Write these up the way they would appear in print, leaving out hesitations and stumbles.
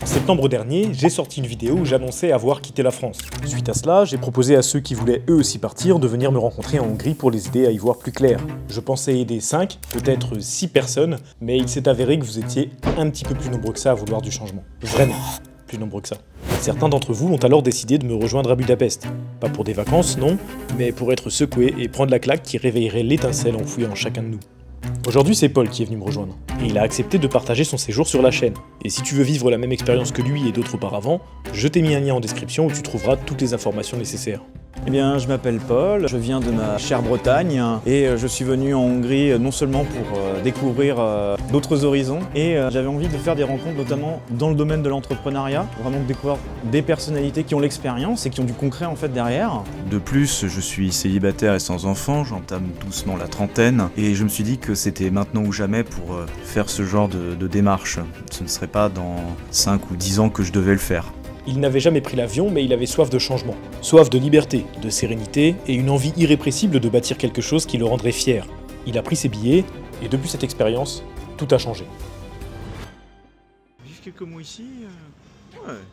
En septembre dernier, j'ai sorti une vidéo où j'annonçais avoir quitté la France. Suite à cela, j'ai proposé à ceux qui voulaient eux aussi partir de venir me rencontrer en Hongrie pour les aider à y voir plus clair. Je pensais aider 5, peut-être 6 personnes, mais il s'est avéré que vous étiez un petit peu plus nombreux que ça à vouloir du changement. Vraiment, plus nombreux que ça. Certains d'entre vous ont alors décidé de me rejoindre à Budapest. Pas pour des vacances, non, mais pour être secoué et prendre la claque qui réveillerait l'étincelle enfouie en chacun de nous. Aujourd'hui, c'est Paul qui est venu me rejoindre, et il a accepté de partager son séjour sur la chaîne. Et si tu veux vivre la même expérience que lui et d'autres auparavant, je t'ai mis un lien en description où tu trouveras toutes les informations nécessaires. Eh bien, je m'appelle Paul, je viens de ma chère Bretagne et je suis venu en Hongrie non seulement pour découvrir d'autres horizons et j'avais envie de faire des rencontres notamment dans le domaine de l'entrepreneuriat, vraiment de découvrir des personnalités qui ont l'expérience et qui ont du concret en fait derrière. De plus, je suis célibataire et sans enfant, j'entame doucement la trentaine et je me suis dit que c'était maintenant ou jamais pour faire ce genre de démarche. Ce ne serait pas dans 5 ou 10 ans que je devais le faire. Il n'avait jamais pris l'avion, mais il avait soif de changement. Soif de liberté, de sérénité et une envie irrépressible de bâtir quelque chose qui le rendrait fier. Il a pris ses billets, et depuis cette expérience, tout a changé. Vivre quelques mois ici,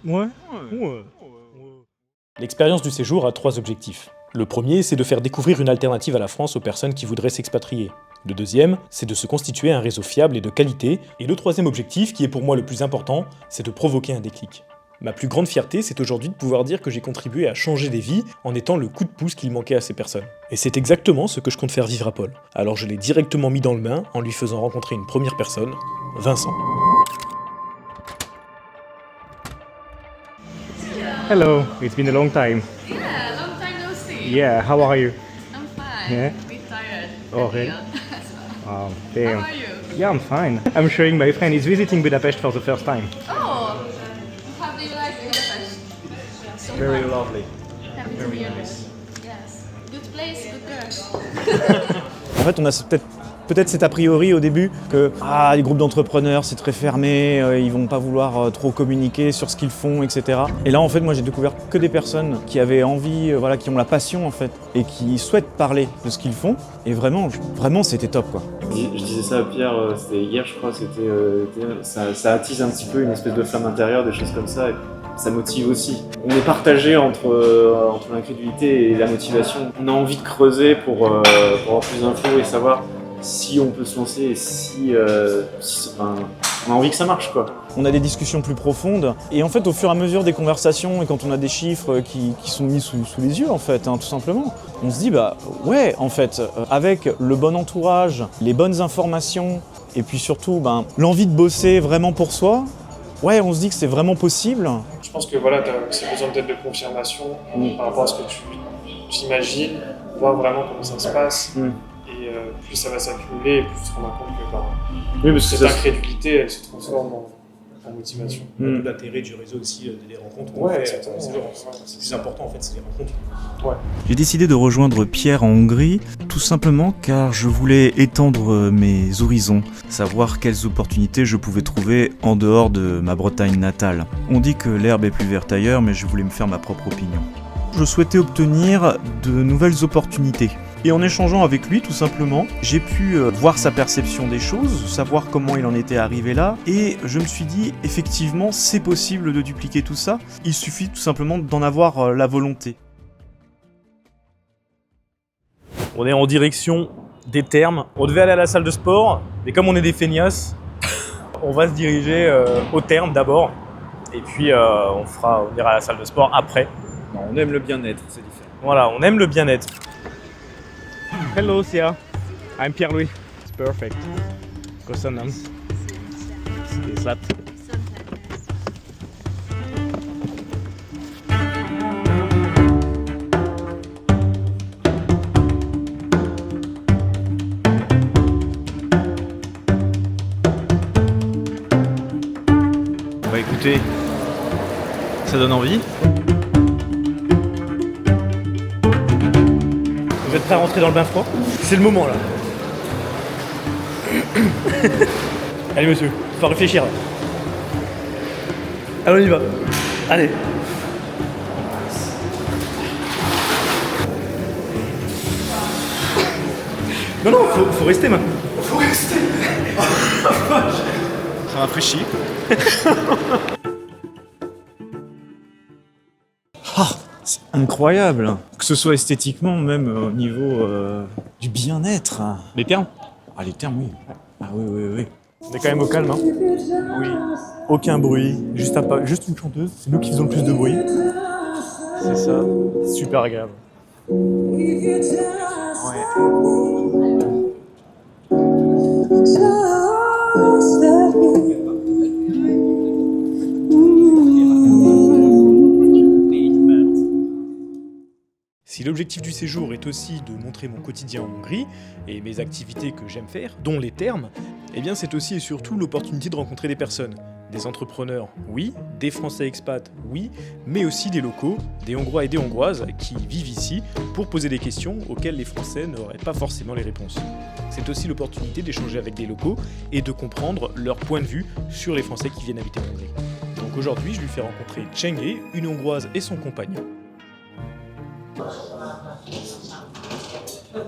Ouais. L'expérience du séjour a 3 objectifs. Le premier, c'est de faire découvrir une alternative à la France aux personnes qui voudraient s'expatrier. Le deuxième, c'est de se constituer un réseau fiable et de qualité. Et le troisième objectif, qui est pour moi le plus important, c'est de provoquer un déclic. Ma plus grande fierté, c'est aujourd'hui de pouvoir dire que j'ai contribué à changer des vies en étant le coup de pouce qu'il manquait à ces personnes. Et c'est exactement ce que je compte faire vivre à Paul. Alors je l'ai directement mis dans le bain en lui faisant rencontrer une première personne, Vincent. Hello, it's been a long time. Yeah, long time no see. Yeah, how are you? I'm fine. Yeah? A bit tired. Oh, really? How Oh, damn. are you? Yeah, I'm fine. I'm showing my friend is visiting Budapest for the first time. Oh, how do you like Budapest? So Very far. lovely. Happy to hear this. Yes. Good place, good girls. En fait, on a peut-être cet a priori au début que les groupes d'entrepreneurs c'est très fermé, ils vont pas vouloir trop communiquer sur ce qu'ils font, etc. Et là en fait moi j'ai découvert que des personnes qui avaient envie, qui ont la passion en fait et qui souhaitent parler de ce qu'ils font et vraiment c'était top quoi. Je disais ça à Pierre, c'était hier je crois, ça attise un petit peu une espèce de flamme intérieure, des choses comme ça, et ça motive aussi. On est partagé entre l'incrédulité et la motivation. On a envie de creuser pour avoir plus d'infos et savoir si on peut se lancer et on a envie que ça marche quoi. On a des discussions plus profondes et en fait au fur et à mesure des conversations et quand on a des chiffres qui sont mis sous les yeux en fait, tout simplement, on se dit ouais en fait avec le bon entourage, les bonnes informations et puis surtout l'envie de bosser vraiment pour soi, ouais on se dit que c'est vraiment possible. Je pense que voilà, tu as aussi besoin peut-être de confirmation par rapport à ce que tu imagines, voir vraiment comment ça se passe. Et plus ça va s'accumuler, et plus tu te rends compte que Oui, parce que cette incrédulité, elle se transforme en motivation. L'intérêt du réseau aussi, des rencontres qu'on fait, c'est le plus important en fait, c'est les rencontres. J'ai décidé de rejoindre Pierre en Hongrie, tout simplement car je voulais étendre mes horizons, savoir quelles opportunités je pouvais trouver en dehors de ma Bretagne natale. On dit que l'herbe est plus verte ailleurs, mais je voulais me faire ma propre opinion. Je souhaitais obtenir de nouvelles opportunités. Et en échangeant avec lui, tout simplement, j'ai pu voir sa perception des choses, savoir comment il en était arrivé là, et je me suis dit, effectivement, c'est possible de dupliquer tout ça, il suffit tout simplement d'en avoir la volonté. On est en direction des thermes. On devait aller à la salle de sport, mais comme on est des feignasses, on va se diriger aux thermes d'abord, et puis on ira à la salle de sport après. Non, on aime le bien-être, c'est différent. Voilà, on aime le bien-être. Hello, Sia. I'm Pierre-Louis. It's perfect. Kosanam. Is that? Bah écoutez, ça donne envie. Vous êtes prêts à rentrer dans le bain froid? C'est le moment là. Allez monsieur, faut réfléchir. Allez on y va. Allez. Non, faut rester maintenant. Faut rester. Ça rafraîchit. incroyable. Que ce soit esthétiquement, même au niveau du bien-être. Les termes? Ah, les termes, oui. Ah oui. On est quand même au calme, hein? Oui. Aucun bruit, juste une chanteuse, c'est nous qui faisons le plus de bruit. C'est ça, super agréable. Si l'objectif du séjour est aussi de montrer mon quotidien en Hongrie et mes activités que j'aime faire, dont les termes, eh bien c'est aussi et surtout l'opportunité de rencontrer des personnes. Des entrepreneurs, oui, des Français expats, oui, mais aussi des locaux, des Hongrois et des Hongroises qui vivent ici pour poser des questions auxquelles les Français n'auraient pas forcément les réponses. C'est aussi l'opportunité d'échanger avec des locaux et de comprendre leur point de vue sur les Français qui viennent habiter en Hongrie. Donc aujourd'hui, je lui fais rencontrer Cenge, une Hongroise et son compagnon.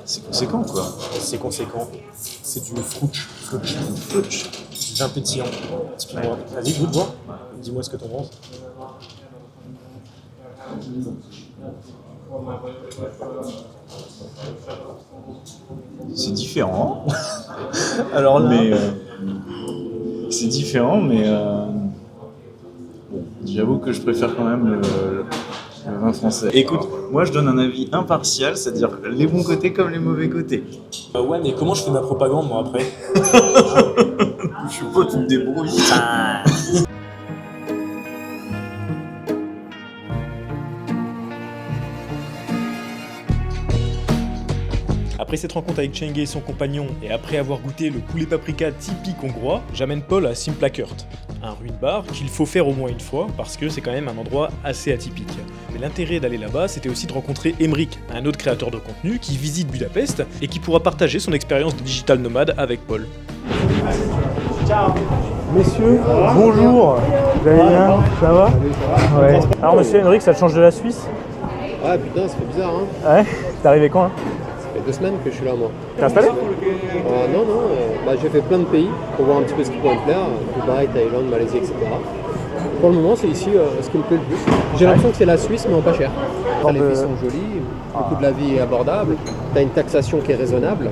C'est conséquent, quoi. C'est conséquent. C'est du fruch. Du vin pétillant. Explique-moi. Vas-y, goûte, voir. Dis-moi ce que t'en penses. C'est différent. Alors là, c'est différent, mais bon, j'avoue que je préfère quand même le vin français. Écoute, moi je donne un avis impartial, c'est-à-dire les bons côtés comme les mauvais côtés. Ouais, mais comment je fais ma propagande, moi, après? Je suis pas, tu me débrouilles. Après cette rencontre avec Cenge et son compagnon, et après avoir goûté le poulet paprika typique hongrois, j'amène Paul à Simplakert, un ruin bar qu'il faut faire au moins une fois parce que c'est quand même un endroit assez atypique. Mais l'intérêt d'aller là-bas, c'était aussi de rencontrer Emric, un autre créateur de contenu qui visite Budapest et qui pourra partager son expérience de digital nomade avec Paul. Ciao. Messieurs, bonjour. Vous allez bien? Ça va? Ouais. Alors monsieur Emric, ça te change de la Suisse? Ouais, putain, ça fait bizarre, hein. Ouais. T'es arrivé quand là? Ça fait 2 semaines que je suis là, moi. T'es installé? Non, j'ai fait plein de pays pour voir un petit peu ce qui pourrait me plaire. Dubaï, Thaïlande, Malaisie, etc. Pour le moment, c'est ici ce qui me plaît le plus. J'ai l'impression que c'est la Suisse, mais en pas cher. Les filles sont jolies, le coût de la vie est abordable, t'as une taxation qui est raisonnable.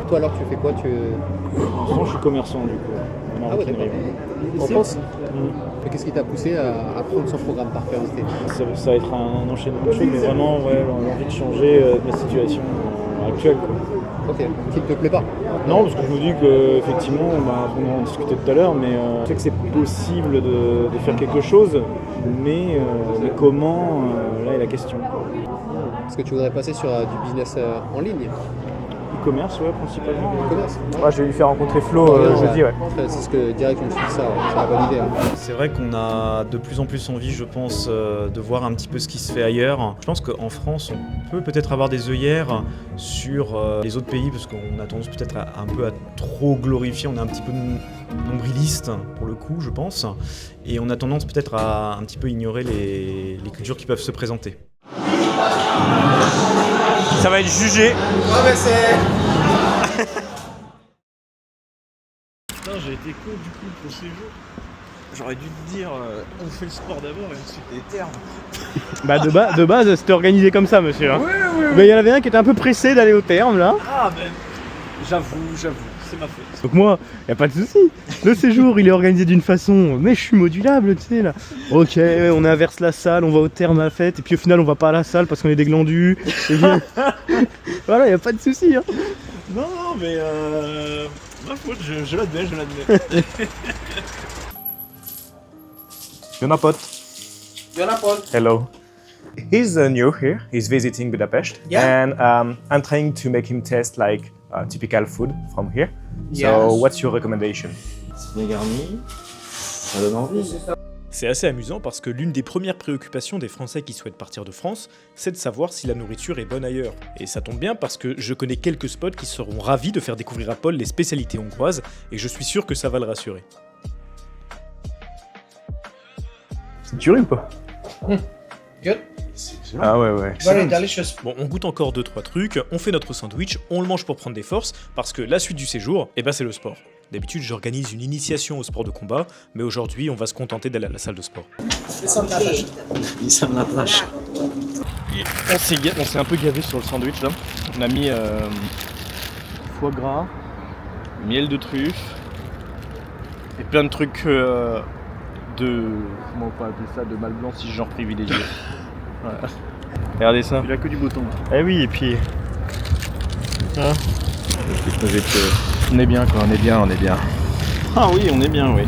Toi alors, tu fais quoi? En France, je suis commerçant du coup. Ah ouais, d'accord. En France? Mais qu'est-ce qui t'a poussé à prendre son programme par curiosité? Ça va être un enchaînement de choses, mais vraiment l'envie de changer de ma situation actuelle, quoi. Ok, qui ne te plaît pas? Non, parce que je me dis qu'effectivement, on en discutait tout à l'heure, mais je sais que c'est possible de faire quelque chose, mais comment, là est la question. Est-ce que tu voudrais passer sur du business en ligne? E-commerce, ouais, principalement. E-commerce. Ouais, je vais lui faire rencontrer Flo jeudi, ouais. C'est ce que direct je me suis dit ça, c'est la bonne idée. Hein. C'est vrai qu'on a de plus en plus envie, je pense, de voir un petit peu ce qui se fait ailleurs. Je pense qu'en France, on peut peut-être avoir des œillères sur les autres pays, parce qu'on a tendance peut-être un peu à trop glorifier, on est un petit peu nombriliste pour le coup, je pense, et on a tendance peut-être à un petit peu ignorer les cultures qui peuvent se présenter. Ça va être jugé. Ah mais c'est... Putain, j'ai été con du coup pour ces jours. J'aurais dû te dire, on fait le sport d'abord et ensuite les termes. Bah de base, c'était organisé comme ça, monsieur. Hein. Oui. Mais il y en avait un qui était un peu pressé d'aller au terme, là. Ah ben, j'avoue, c'est ma faute. Donc moi, y a pas de souci. Le séjour, il est organisé d'une façon, mais je suis modulable, tu sais là. Ok, on inverse la salle, on va au terme à la fête, et puis au final, on va pas à la salle parce qu'on est des glandus. Et puis... voilà, y a pas de souci. Hein. Non, mais ma faute, je l'admets. Yona Pot. Paul. Hello. He's new here. He's visiting Budapest, and I'm trying to make him taste like typical food from here. So, Yes. what's your recommendation? C'est bien garni, ça donne envie. C'est assez amusant parce que l'une des premières préoccupations des Français qui souhaitent partir de France, c'est de savoir si la nourriture est bonne ailleurs. Et ça tombe bien parce que je connais quelques spots qui seront ravis de faire découvrir à Paul les spécialités hongroises, et je suis sûr que ça va le rassurer. C'est tuerie ou pas? Good. Ah ouais. Very delicious. Bon, on goûte encore 2-3 trucs, on fait notre sandwich, on le mange pour prendre des forces, parce que la suite du séjour, c'est le sport. D'habitude, j'organise une initiation au sport de combat, mais aujourd'hui, on va se contenter d'aller à la salle de sport. Il s'en attache. On s'est un peu gavé sur le sandwich là. On a mis foie gras, miel de truffe et plein de trucs de... Comment on peut appeler ça? De mal blanc si genre privilégié. Voilà. Regardez ça. Il a que du beau temps. Eh oui, et puis... Hein, on est bien quoi, on est bien. Ah oui, on est bien, oui.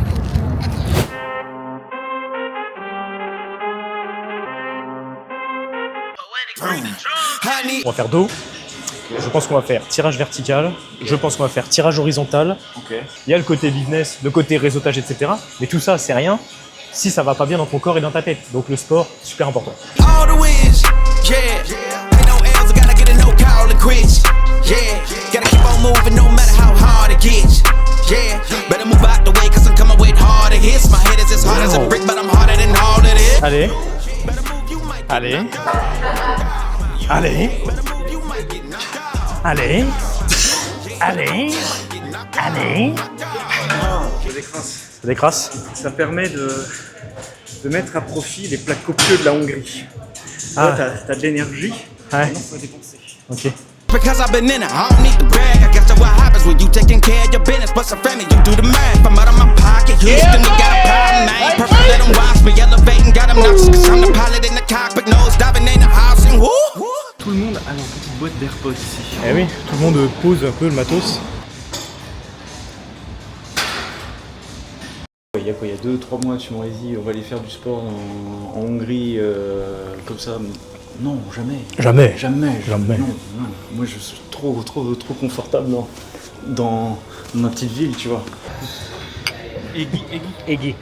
On va faire dos. Je pense qu'on va faire tirage vertical. Je pense qu'on va faire tirage horizontal. Il y a le côté business, le côté réseautage, etc. Mais tout ça, c'est rien si ça va pas bien dans ton corps et dans ta tête. Donc le sport, super important. Allez. Allez. Allez. Allez. Allez. Allez. Ça décrasse. Ça permet de mettre à profit les plats copieux de la Hongrie. Ah. T'as de l'énergie, Ouais. maintenant faut la dépenser. Ok. Because I've been in it, I don't need to brag. I guess that's what happens when you taking care of your business. But some family, you do the math. I'm out of my pocket. Houston, we got a problem, man. Perfect, let them watch me elevating. Got them nuts, cause I'm the pilot in the cockpit. Nose diving in the house and woo. Tout le monde a leur petite boîte d'AirPods ici. Eh oui, tout le monde pose un peu le matos. Il y a quoi, il y a 2-3 mois, tu m'aurais dit on va aller faire du sport en Hongrie comme ça. Non, jamais. Jamais. Non. Moi je suis trop confortable dans ma petite ville, tu vois. Eggy.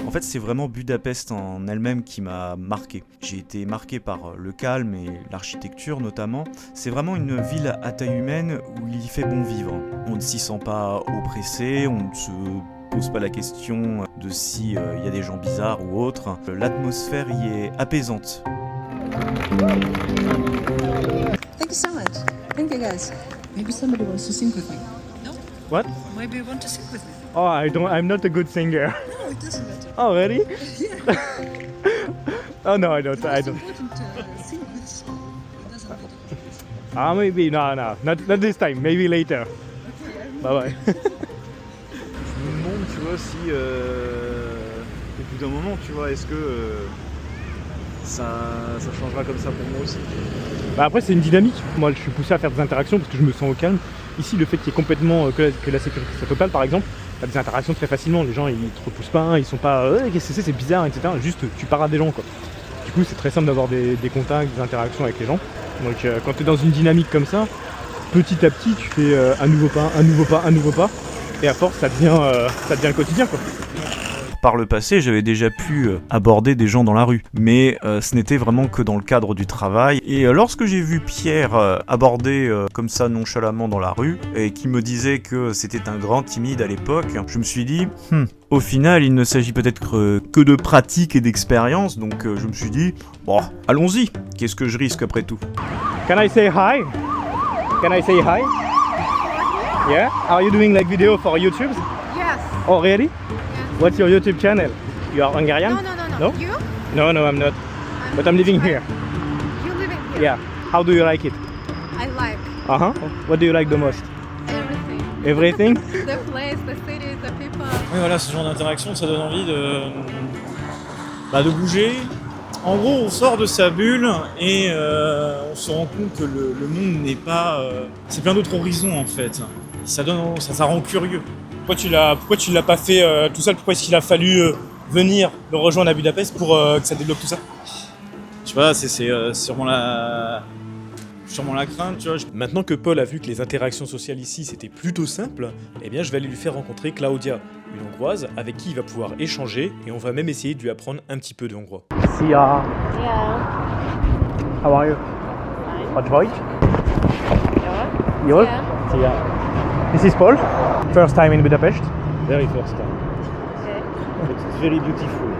En fait, c'est vraiment Budapest en elle-même qui m'a marqué. J'ai été marqué par le calme et l'architecture notamment. C'est vraiment une ville à taille humaine où il y fait bon vivre. On ne s'y sent pas oppressé, on ne se pose pas la question de si y a des gens bizarres ou autres. L'atmosphère y est apaisante. Thank you so much. Thank you guys. Maybe somebody wants to sing with me. No? What? Maybe you want to sing with me. Oh, I'm not a good singer. No, it doesn't matter. Oh, really? Yeah. Oh no, I don't. It's important to sing with song. It doesn't matter. Ah, maybe, no, not this time. Maybe later. Bye bye. Je me demande, tu vois, si au bout d'un moment, tu vois, est-ce que ça changera comme ça pour moi aussi. Bah après, c'est une dynamique. Moi, je suis poussé à faire des interactions parce que je me sens au calme. Ici, le fait qu'il y ait complètement que la sécurité soit totale, par exemple, t'as des interactions très facilement. Les gens, ils te repoussent pas, ils sont pas qu'est-ce que c'est bizarre, etc. Juste, tu parles à des gens, quoi. Du coup, c'est très simple d'avoir des contacts, des interactions avec les gens. Donc, quand tu es dans une dynamique comme ça, petit à petit, tu fais un nouveau pas, et à force, ça devient le quotidien, quoi. Par le passé, j'avais déjà pu aborder des gens dans la rue, mais ce n'était vraiment que dans le cadre du travail. Et lorsque j'ai vu Pierre aborder comme ça nonchalamment dans la rue, et qui me disait que c'était un grand timide à l'époque, je me suis dit, au final, il ne s'agit peut-être que de pratique et d'expérience, donc je me suis dit, bon, allons-y, qu'est-ce que je risque après tout? Can I say hi? Yeah? Are you doing like video for YouTube? Yes. Oh, really? What's your YouTube channel? You are Hungarian? No. No? You? No, I'm not. But I'm living here. You living here? Yeah. How do you like it? I like Uh-huh. What do you like the most? everything. Everything? The place, the city, the people. Oui, voilà, ce genre d'interaction, ça donne envie de bouger. En gros, on sort de sa bulle et on se rend compte que le monde n'est pas... c'est plein d'autres horizons, en fait. Ça rend curieux. Pourquoi tu l'as pas fait tout seul? Pourquoi est-ce qu'il a fallu venir le rejoindre à Budapest pour que ça débloque tout ça? Tu vois, c'est sûrement la crainte, tu vois. Maintenant que Paul a vu que les interactions sociales ici c'était plutôt simple, eh bien je vais aller lui faire rencontrer Claudia, une Hongroise avec qui il va pouvoir échanger et on va même essayer de lui apprendre un petit peu de hongrois. See ya. Yeah. How are you? Fine. What voice? Yeah. Yol? Yeah. See ya. This is Paul. First time in Budapest. Very first time. Okay. It's very beautiful.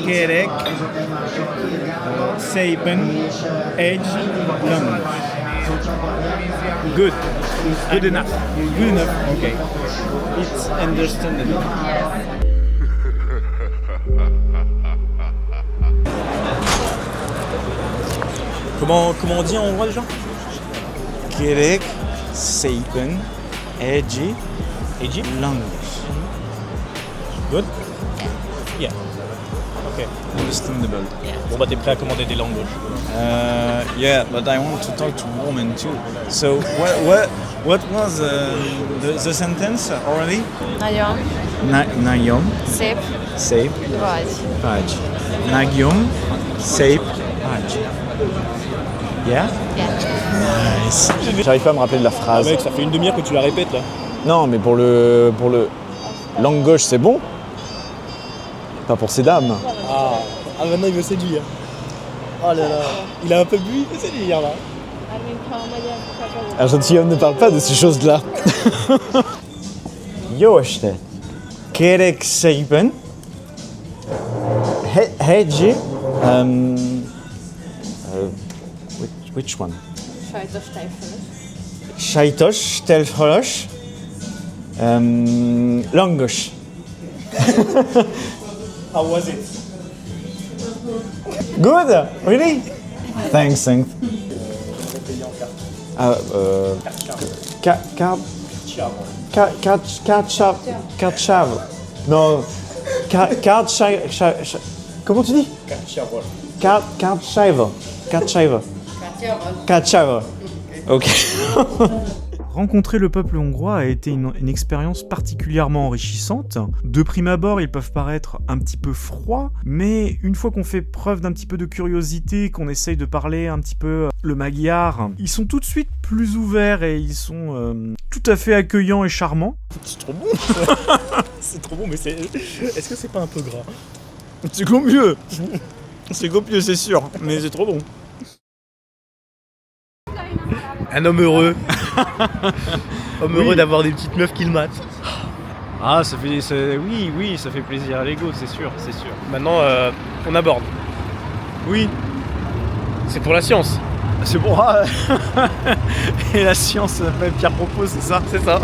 Kerek, Szépen, egy, Good. Good enough. Good enough. Okay. It's understandable. Comment on dit en hongrois déjà? Kérek, szépen, egy language. Good? Yeah. Ok. Understandable. Bon bah t'es prêt à commander des langues. Yeah, but I want to talk to women too. So what was the sentence already? Nagyon Nagyon, szép szép, vagy. ágy. Nagyon, szép, ágy. Yeah? Yeah. Nice. J'arrive pas à me rappeler de la phrase. Ah mec, ça fait une demi-heure que tu la répètes là. Non, mais pour le langue gauche, c'est bon. Pas pour ces dames. Ah maintenant il veut séduire. Oh là là. Il a un peu bu, il veut séduire là. Un gentilhomme ne parle pas de ces choses-là. Jó este! Kérek szépen, egy, which one? Sajtos, telfhalas, langos. How was it? Good? Really? Thanks. Card. Non. Comment tu dis? Card. Ok. Rencontrer le peuple hongrois a été une expérience particulièrement enrichissante. De prime abord, ils peuvent paraître un petit peu froids, mais une fois qu'on fait preuve d'un petit peu de curiosité, qu'on essaye de parler un petit peu le magyar, ils sont tout de suite plus ouverts et ils sont tout à fait accueillants et charmants. C'est trop bon. C'est trop bon, mais est-ce que c'est pas un peu gras? C'est copieux. C'est copieux, c'est sûr, mais c'est trop bon. Un homme heureux. Homme heureux d'avoir des petites meufs qui le matent. Ah, oui, ça fait plaisir à l'ego, c'est sûr. Maintenant, on aborde. Oui, C'est pour la science. c'est bon. Et la science, Pierre propose, c'est ça? C'est ça.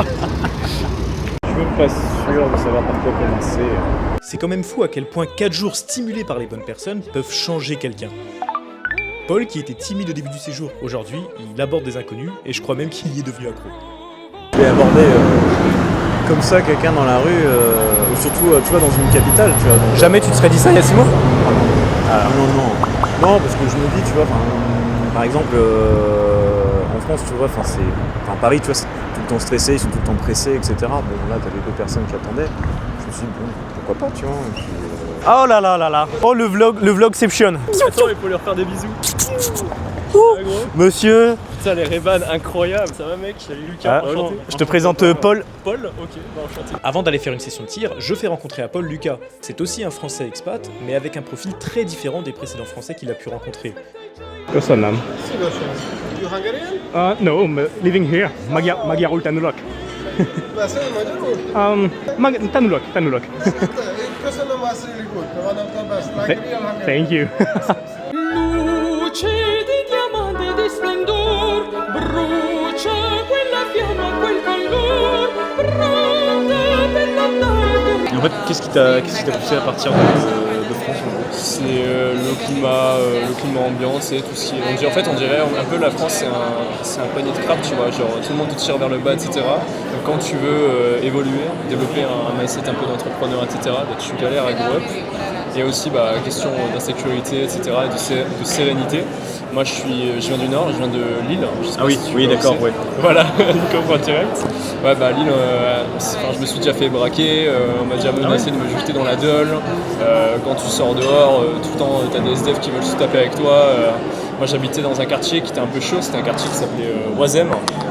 Je suis même pas sûr de savoir par quoi commencer. C'est quand même fou à quel point 4 jours stimulés par les bonnes personnes peuvent changer quelqu'un. Paul, qui était timide au début du séjour, aujourd'hui, il aborde des inconnus et je crois même qu'il y est devenu accro. Je vais aborder comme ça quelqu'un dans la rue, ou surtout tu vois, dans une capitale. Tu vois, donc, Jamais tu te serais dit ça il y a 6 mois? Non, parce que je me dis, tu vois, par exemple, en France, tu vois, Paris, tu vois, c'est tout le temps stressé, ils sont tout le temps pressés, etc. Bon, là, t'avais 2 personnes qui attendaient. Je me suis dit, bon, pourquoi pas, tu vois. Et puis, Oh là là là là. Oh le vlogception. Attends, il faut leur faire des bisous. Monsieur. Putain, les Ray-Ban incroyables, ça va mec? Salut Lucas, enchanté. Je te présente Paul. Paul, ok, enchanté. Avant d'aller faire une session de tir, je fais rencontrer à Paul Lucas. C'est aussi un Français expat, mais avec un profil très différent des précédents Français qu'il a pu rencontrer. Köszönöm. You Hungarian? No, I'm living here. Magyarul tanulok. Beszélj magyarul? Tanulok. Köszönöm, was really good. One of the best, like real Hungarian. Thank you. Luce di diamante di splendor, brucia quella fiamma, quel calor, pronta per l'attacco. En fait, qu'est-ce qui t'a poussé à partir de France? C'est le climat ambiant, c'est tout ce qui est... En fait, on dirait un peu la France, c'est un panier de crabes, tu vois, genre tout le monde te tire vers le bas, etc. Donc quand tu veux évoluer, développer un mindset un peu d'entrepreneur, etc., bah, tu galères à grow up. Il y a aussi question d'insécurité, etc., et de sérénité. Moi, je viens du Nord, je viens de Lille. Ah oui, d'accord, ouais. Voilà, il comprend direct. Ouais, bah Lille, je me suis déjà fait braquer, on m'a déjà menacé de me jeter dans la Dole. Quand tu sors dehors, tout le temps, t'as des SDF qui veulent se taper avec toi. Moi, j'habitais dans un quartier qui était un peu chaud, c'était un quartier qui s'appelait Oisem.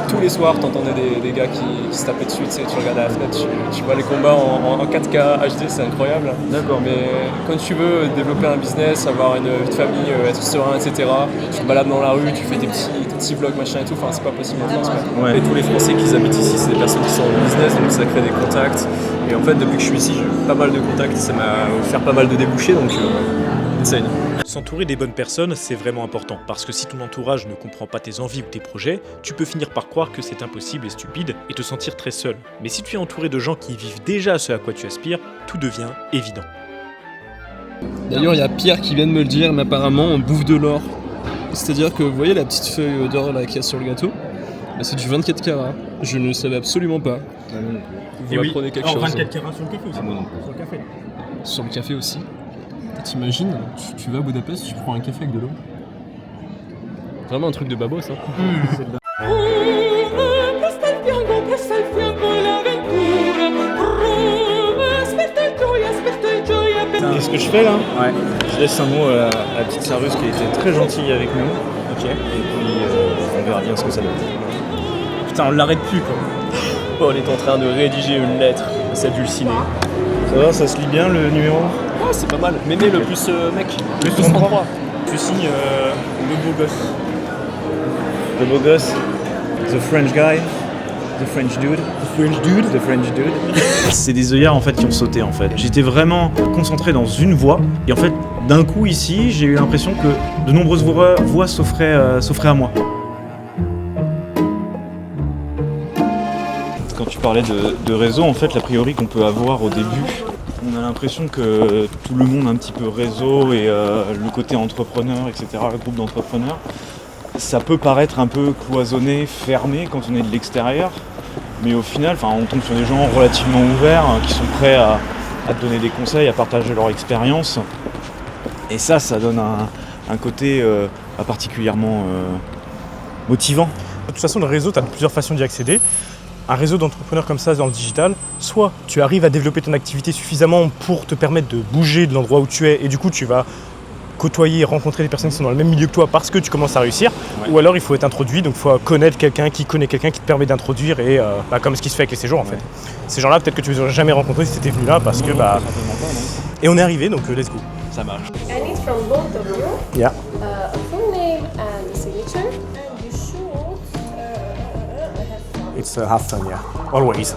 Tous les soirs, t'entendais des gars qui se tapaient dessus, tu regardais à la fenêtre, tu vois les combats en 4K HD, c'est incroyable. D'accord. Mais quand tu veux développer un business, avoir une vie de famille, être serein, etc., tu te balades dans la rue, tu fais tes petits vlogs, machin et tout, enfin c'est pas possible en France. Ouais. Et tous les Français qui habitent ici, c'est des personnes qui sont en business, donc ça crée des contacts. Et en fait, depuis que je suis ici, j'ai eu pas mal de contacts, ça m'a offert pas mal de débouchés, donc insane. S'entourer des bonnes personnes, c'est vraiment important, parce que si ton entourage ne comprend pas tes envies ou tes projets, tu peux finir par croire que c'est impossible et stupide et te sentir très seul. Mais si tu es entouré de gens qui vivent déjà ce à quoi tu aspires, tout devient évident. D'ailleurs, il y a Pierre qui vient de me le dire, mais apparemment, on bouffe de l'or. C'est-à-dire que, vous voyez la petite feuille d'or là qu'il y a sur le gâteau, bah, c'est du 24 carats. Je ne le savais absolument pas. Vous apprenez quelque chose. 24 carats sur le café aussi. Sur le café. Sur le café aussi. T'imagines, tu vas à Budapest, tu prends un café avec de l'eau. Vraiment un truc de babos, ça. Qu'est-ce que je fais là? Ouais. Je laisse un mot à la petite serveuse qui a été très gentille avec nous. Ok. Et puis on verra bien ce que ça donne. Putain, on l'arrête plus quoi. Oh, on est en train de rédiger une lettre à sa dulcinée. Ça va, ça se lit bien le numéro? Oh, c'est pas mal. Mémé le plus mec. Le plus 33. Tu signes le beau gosse. Le beau gosse. The French guy. The French dude. The French dude. The French dude. C'est des œillères en fait qui ont sauté en fait. J'étais vraiment concentré dans une voie et en fait d'un coup ici j'ai eu l'impression que de nombreuses voix s'offraient à moi. Quand tu parlais de réseau, en fait l'a priori qu'on peut avoir au début, on a l'impression que tout le monde a un petit peu réseau et le côté entrepreneur, etc., le groupe d'entrepreneurs, ça peut paraître un peu cloisonné, fermé quand on est de l'extérieur, mais au final, on tombe sur des gens relativement ouverts qui sont prêts à te donner des conseils, à partager leur expérience. Et ça donne un côté particulièrement motivant. De toute façon, le réseau, tu as plusieurs façons d'y accéder. Un réseau d'entrepreneurs comme ça dans le digital, soit tu arrives à développer ton activité suffisamment pour te permettre de bouger de l'endroit où tu es et du coup tu vas côtoyer, rencontrer des personnes qui sont dans le même milieu que toi parce que tu commences à réussir, ou alors il faut être introduit, donc il faut connaître quelqu'un qui connaît quelqu'un qui te permet d'introduire et comme ce qui se fait avec les séjours en fait. Ces gens-là peut-être que tu les aurais jamais rencontrés si tu étais venu là parce que et on est arrivé donc let's go. Ça marche. I need from both of you Yeah. a full name and signature. And you should have It's half fun, yeah. Always.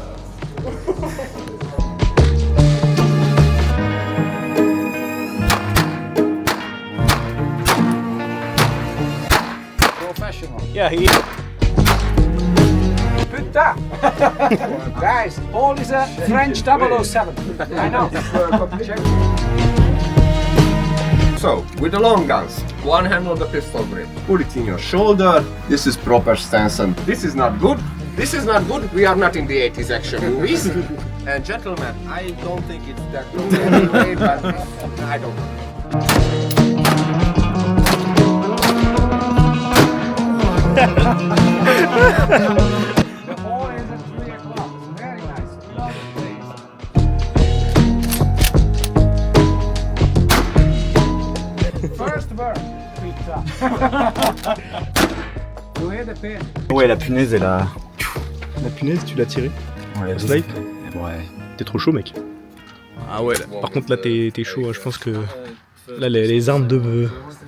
Professional. Yeah, he Putain! Guys, Paul is a French 007. I know. So, with the long guns, one hand on the pistol grip, put it in your shoulder. This is proper stance and this is not good. This is not good. We are not in the 80s action movies. And gentlemen, I don't think it's that good anyway, but I don't know. The hall is at 3 o'clock. Very nice. Love the place. First word, pizza. You hear the pin? Ouais, la punaise elle a... La punaise, tu l'as tirée? Ouais, Slide? Ouais. T'es trop chaud mec. Ah ouais. Par contre là t'es chaud, je pense que là les armes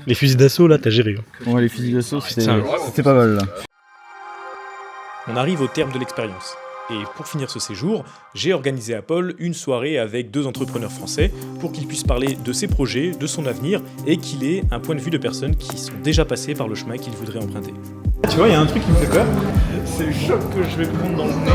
les fusils d'assaut là t'as géré. Ouais, les fusils d'assaut c'était pas mal là. On arrive au terme de l'expérience. Et pour finir ce séjour, j'ai organisé à Paul une soirée avec 2 entrepreneurs français pour qu'il puisse parler de ses projets, de son avenir et qu'il ait un point de vue de personnes qui sont déjà passées par le chemin qu'il voudrait emprunter. Tu vois, il y a un truc qui me fait peur, c'est le choc que je vais prendre dans le nez.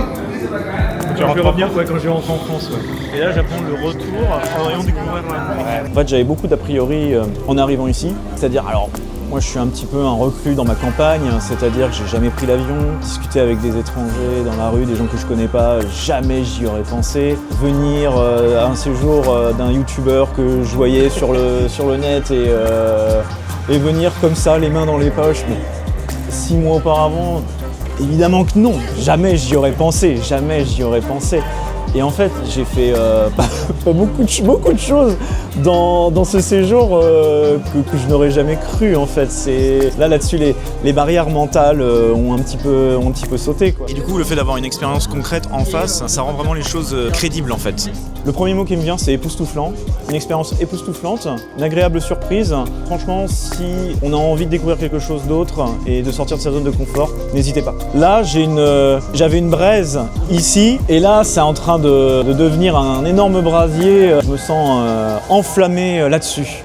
Je vais revenir quand je vais rentrer en France. Ouais. Et là, j'apprends le retour en ayant découvert la... En fait, j'avais beaucoup d'a priori en arrivant ici. C'est-à-dire, alors, moi je suis un petit peu un reclus dans ma campagne, c'est-à-dire que j'ai jamais pris l'avion, discuté avec des étrangers dans la rue, des gens que je connais pas, jamais j'y aurais pensé. Venir à un séjour d'un youtubeur que je voyais sur le net et venir comme ça, les mains dans les poches. Mais 6 mois auparavant, évidemment que non, jamais j'y aurais pensé, Et en fait, j'ai fait beaucoup de choses dans ce séjour que je n'aurais jamais cru en fait. Là-dessus, les barrières mentales ont un petit peu sauté, quoi. Et du coup, le fait d'avoir une expérience concrète en face, ça rend vraiment les choses crédibles en fait. Le premier mot qui me vient, c'est époustouflant. Une expérience époustouflante, une agréable surprise. Franchement, si on a envie de découvrir quelque chose d'autre et de sortir de sa zone de confort, n'hésitez pas. Là, j'avais une braise ici, et là, c'est en train de devenir un énorme brasier. Je me sens enflammé là-dessus.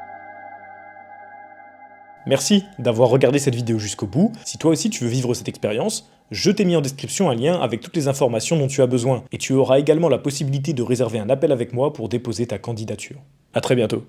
Merci d'avoir regardé cette vidéo jusqu'au bout. Si toi aussi tu veux vivre cette expérience, je t'ai mis en description un lien avec toutes les informations dont tu as besoin. Et tu auras également la possibilité de réserver un appel avec moi pour déposer ta candidature. À très bientôt.